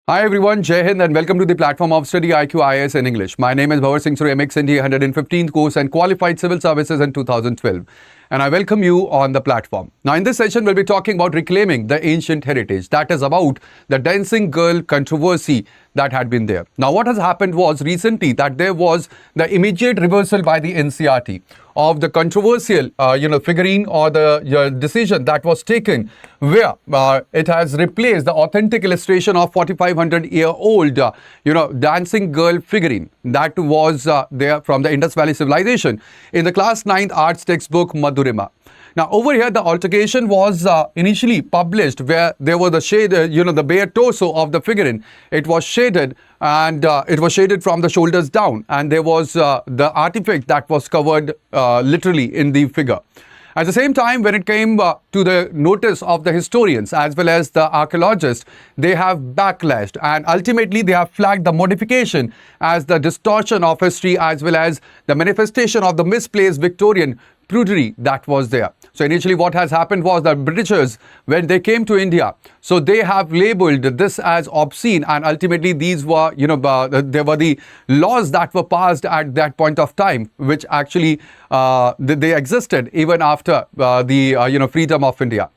Hi everyone, Jai Hind and welcome to the platform of StudyIQ IAS in English. My name is Bhanwar Singh through MXND 115th course and qualified civil services in 2012. And I welcome you on the platform. Now in this session, we'll be talking about reclaiming the ancient heritage. That is about the dancing girl controversy that had been there. Now what has happened was recently that there was the immediate reversal by the NCERT of the controversial figurine or the decision that was taken where it has replaced the authentic illustration of 4500-year-old dancing girl figurine that was there from the Indus Valley civilization in the class 9th arts textbook Madhurima. Now, over here, the altercation was initially published where there was the shade, the bare torso of the figurine. It was shaded and it was shaded from the shoulders down. And there was the artifact that was covered literally in the figure. At the same time, when it came to the notice of the historians as well as the archaeologists, they have backlashed and ultimately they have flagged the modification as the distortion of history as well as the manifestation of the misplaced Victorian prudery that was there. So initially what has happened was that Britishers, when they came to India, so they have labeled this as obscene and ultimately these were, there were the laws that were passed at that point of time, which actually they existed even after the freedom of India.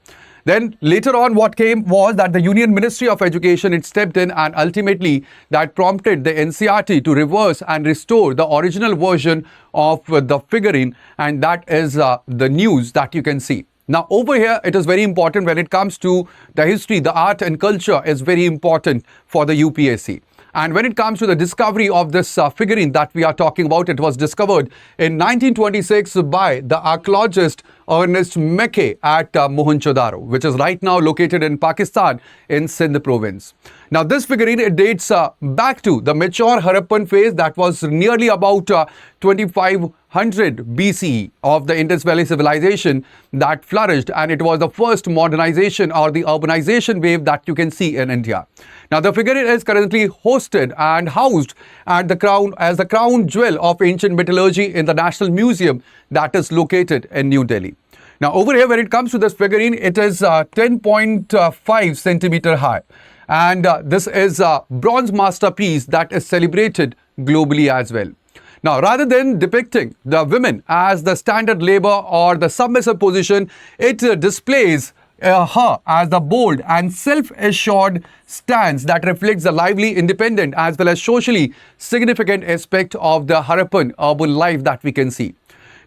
Then later on what came was that the Union Ministry of Education, it stepped in and ultimately that prompted the NCERT to reverse and restore the original version of the figurine, and that is the news that you can see. Now over here it is very important when it comes to the history, the art and culture is very important for the UPSC. And when it comes to the discovery of this figurine that we are talking about, it was discovered in 1926 by the archaeologist Ernest Mackay at Mohenjodaro, which is right now located in Pakistan in Singh province. Now this figurine, it dates back to the mature Harappan phase that was nearly about 2500 BCE of the Indus Valley civilization that flourished, and it was the first modernization or the urbanization wave that you can see in India. Now the figurine is currently hosted and housed at the crown jewel of ancient metallurgy in the National Museum that is located in New Delhi. Now over here when it comes to this figurine, it is 10.5 centimeter high. And this is a bronze masterpiece that is celebrated globally as well. Now, rather than depicting the women as the standard labor or the submissive position, it displays her as the bold and self-assured stance that reflects the lively, independent as well as socially significant aspect of the Harappan urban life that we can see.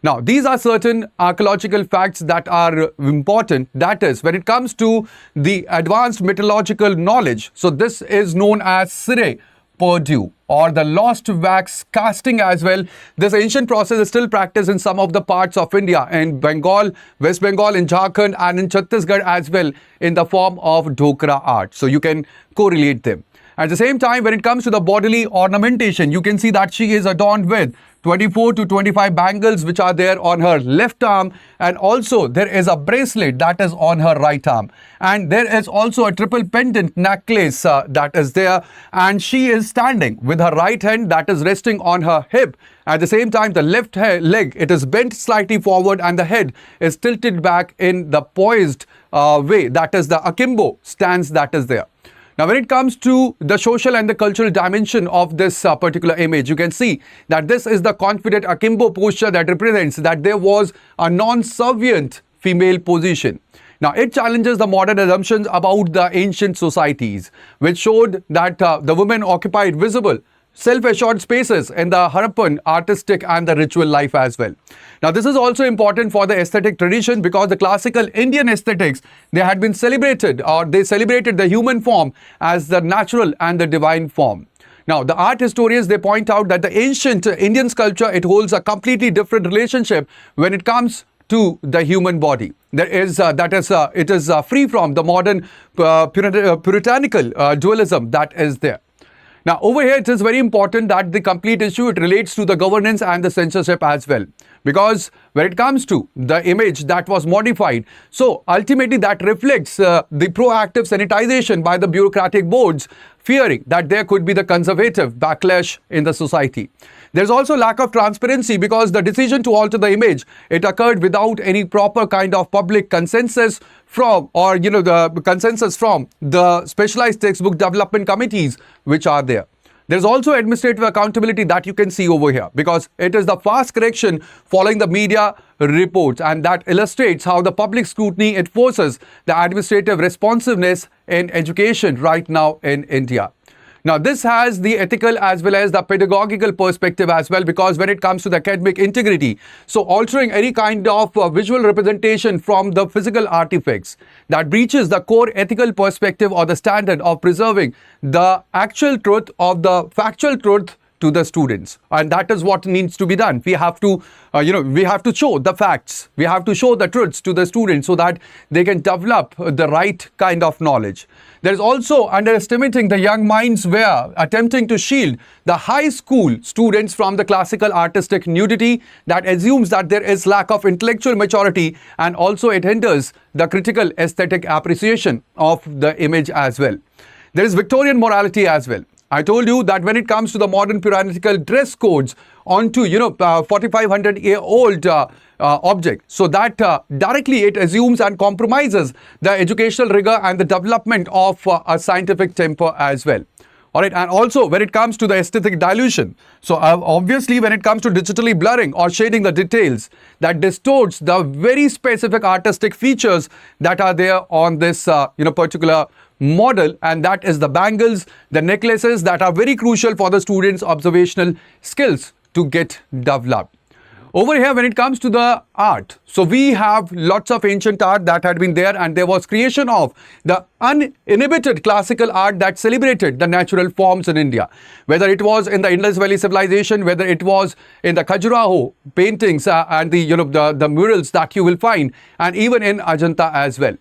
Now, these are certain archaeological facts that are important. That is, when it comes to the advanced metallurgical knowledge, so this is known as Sire Purdue or the lost wax casting as well. This ancient process is still practiced in some of the parts of India, in Bengal, West Bengal, in Jharkhand and in Chhattisgarh as well in the form of Dhokra art. So you can correlate them. At the same time, when it comes to the bodily ornamentation, you can see that she is adorned with 24 to 25 bangles which are there on her left arm, and also there is a bracelet that is on her right arm, and there is also a triple pendant necklace that is there, and she is standing with her right hand that is resting on her hip. At the same time, the left leg, it is bent slightly forward and the head is tilted back in the poised way, that is the akimbo stance that is there. Now, when it comes to the social and the cultural dimension of this particular image, you can see that this is the confident akimbo posture that represents that there was a non-servient female position. Now, it challenges the modern assumptions about the ancient societies, which showed that the women occupied visible, self-assured spaces in the Harappan artistic and the ritual life as well. Now, this is also important for the aesthetic tradition because the classical Indian aesthetics, they had been celebrated or they celebrated the human form as the natural and the divine form. Now, the art historians, they point out that the ancient Indian sculpture, it holds a completely different relationship when it comes to the human body. It is free from the modern puritanical dualism that is there. Now, over here, it is very important that the complete issue, it relates to the governance and the censorship as well. because when it comes to the image that was modified, so ultimately that reflects the proactive sanitization by the bureaucratic boards, fearing that there could be the conservative backlash in the society. There's also lack of transparency because the decision to alter the image, it occurred without any proper kind of public consensus from, or the consensus from the specialized textbook development committees which are there. There's also administrative accountability that you can see over here, because it is the fast correction following the media reports, and that illustrates how the public scrutiny enforces the administrative responsiveness in education right now in India. Now, this has the ethical as well as the pedagogical perspective as well, because when it comes to the academic integrity, so altering any kind of visual representation from the physical artifacts, that breaches the core ethical perspective or the standard of preserving the actual truth of the factual truth to the students, and that is what needs to be done. We have to we have to show the facts, we have to show the truths to the students so that they can develop the right kind of knowledge. There is also underestimating the young minds, where attempting to shield the high school students from the classical artistic nudity that assumes that there is lack of intellectual maturity, and also it hinders the critical aesthetic appreciation of the image as well. There is Victorian morality as well. I told you that when it comes to the modern puritanical dress codes onto 4,500-year-old object, so that directly it assumes and compromises the educational rigor and the development of a scientific temper as well. All right, and also when it comes to the aesthetic dilution, so obviously when it comes to digitally blurring or shading the details, that distorts the very specific artistic features that are there on this particular model, and that is the bangles, the necklaces that are very crucial for the students' observational skills to get developed. Over here, when it comes to the art, so we have lots of ancient art that had been there, and there was creation of the uninhibited classical art that celebrated the natural forms in India. Whether it was in the Indus Valley civilization, whether it was in the Khajuraho paintings and the murals that you will find, and even in Ajanta as well.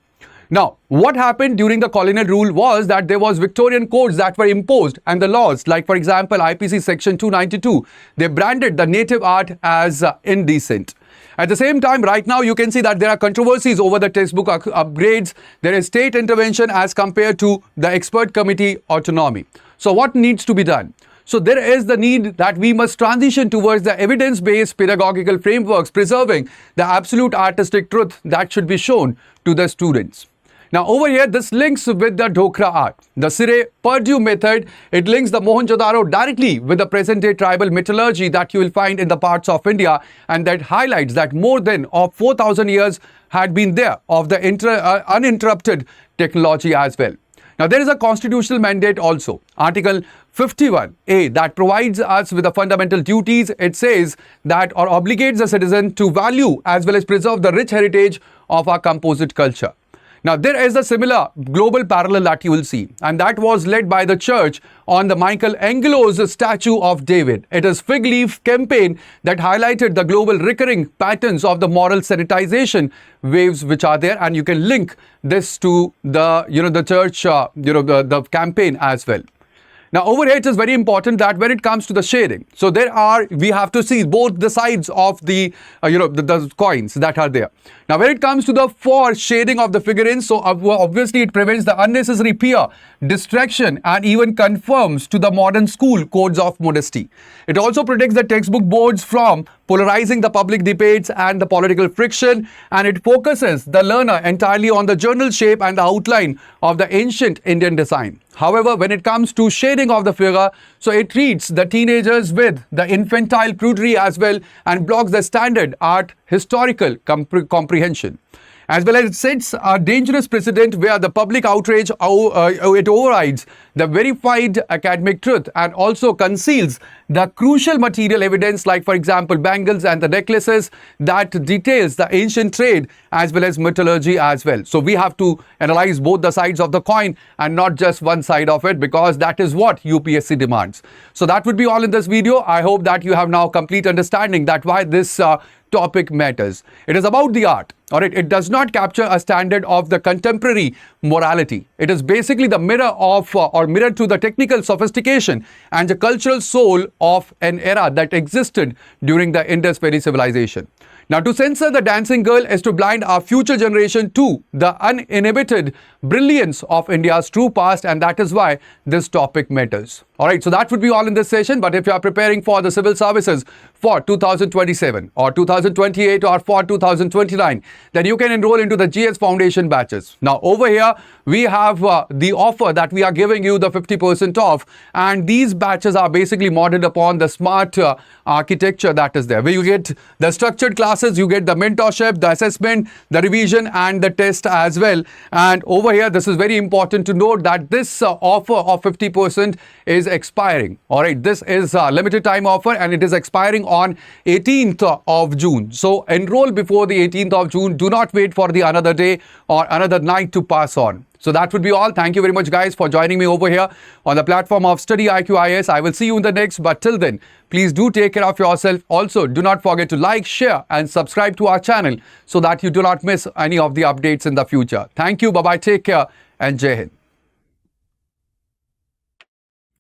Now, what happened during the colonial rule was that there was Victorian codes that were imposed, and the laws, like for example IPC section 292, they branded the native art as indecent. At the same time, right now you can see that there are controversies over the textbook upgrades. There is state intervention as compared to the expert committee autonomy. So what needs to be done? So there is the need that we must transition towards the evidence-based pedagogical frameworks, preserving the absolute artistic truth that should be shown to the students. Now over here, this links with the Dhokra art. The Sire-Purdue method, it links the Mohenjodaro directly with the present-day tribal metallurgy that you will find in the parts of India, and that highlights that more than 4,000 years had been there of the uninterrupted technology as well. Now there is a constitutional mandate also, Article 51A, that provides us with the fundamental duties. It says that or obligates the citizen to value as well as preserve the rich heritage of our composite culture. Now, there is a similar global parallel that you will see, and that was led by the church on the Michelangelo's statue of David. It is fig leaf campaign that highlighted the global recurring patterns of the moral sanitization waves which are there, and you can link this to the the church the campaign as well. Now over here, it is very important that when it comes to the shading, so we have to see both the sides of the the coins that are there. Now when it comes to the shading of the figurines, so obviously it prevents the unnecessary fear, distraction, and even conforms to the modern school codes of modesty. It also protects the textbook boards from polarizing the public debates and the political friction, and it focuses the learner entirely on the journal shape and the outline of the ancient Indian design. However, when it comes to shading of the figure, so it treats the teenagers with the infantile prudery as well, and blocks the standard art historical comprehension. As well as it sets a dangerous precedent where the public outrage it overrides the verified academic truth and also conceals the crucial material evidence, like for example bangles and the necklaces that details the ancient trade as well as metallurgy as well. So we have to analyze both the sides of the coin and not just one side of it, because that is what UPSC demands. So that would be all in this video. I hope that you have now complete understanding that why this topic matters. It is about the art. All right, it does not capture a standard of the contemporary morality. It is basically the mirror of or or mirror to the technical sophistication and the cultural soul of an era that existed during the Indus Valley civilization. Now, to censor the dancing girl is to blind our future generation to the uninhibited brilliance of India's true past, and that is why this topic matters. Alright, so that would be all in this session, but if you are preparing for the civil services for 2027 or 2028 or for 2029, then you can enroll into the GS Foundation batches. Now, over here, we have the offer that we are giving you the 50% off, and these batches are basically modeled upon the smart architecture that is there, where you get the structured classes, you get the mentorship, the assessment, the revision, and the test as well. And over here, this is very important to note that this offer of 50% is expiring. All right, this is a limited time offer and it is expiring on 18th of June. So enroll before the 18th of June. Do not wait for the another day or another night to pass on. So that would be all. Thank you very much, guys, for joining me over here on the platform of StudyIQ IAS. I will see you in the next, but till then, please do take care of yourself. Also, do not forget to like, share and subscribe to our channel so that you do not miss any of the updates in the future. Thank you. Bye-bye. Take care and Jai Hind.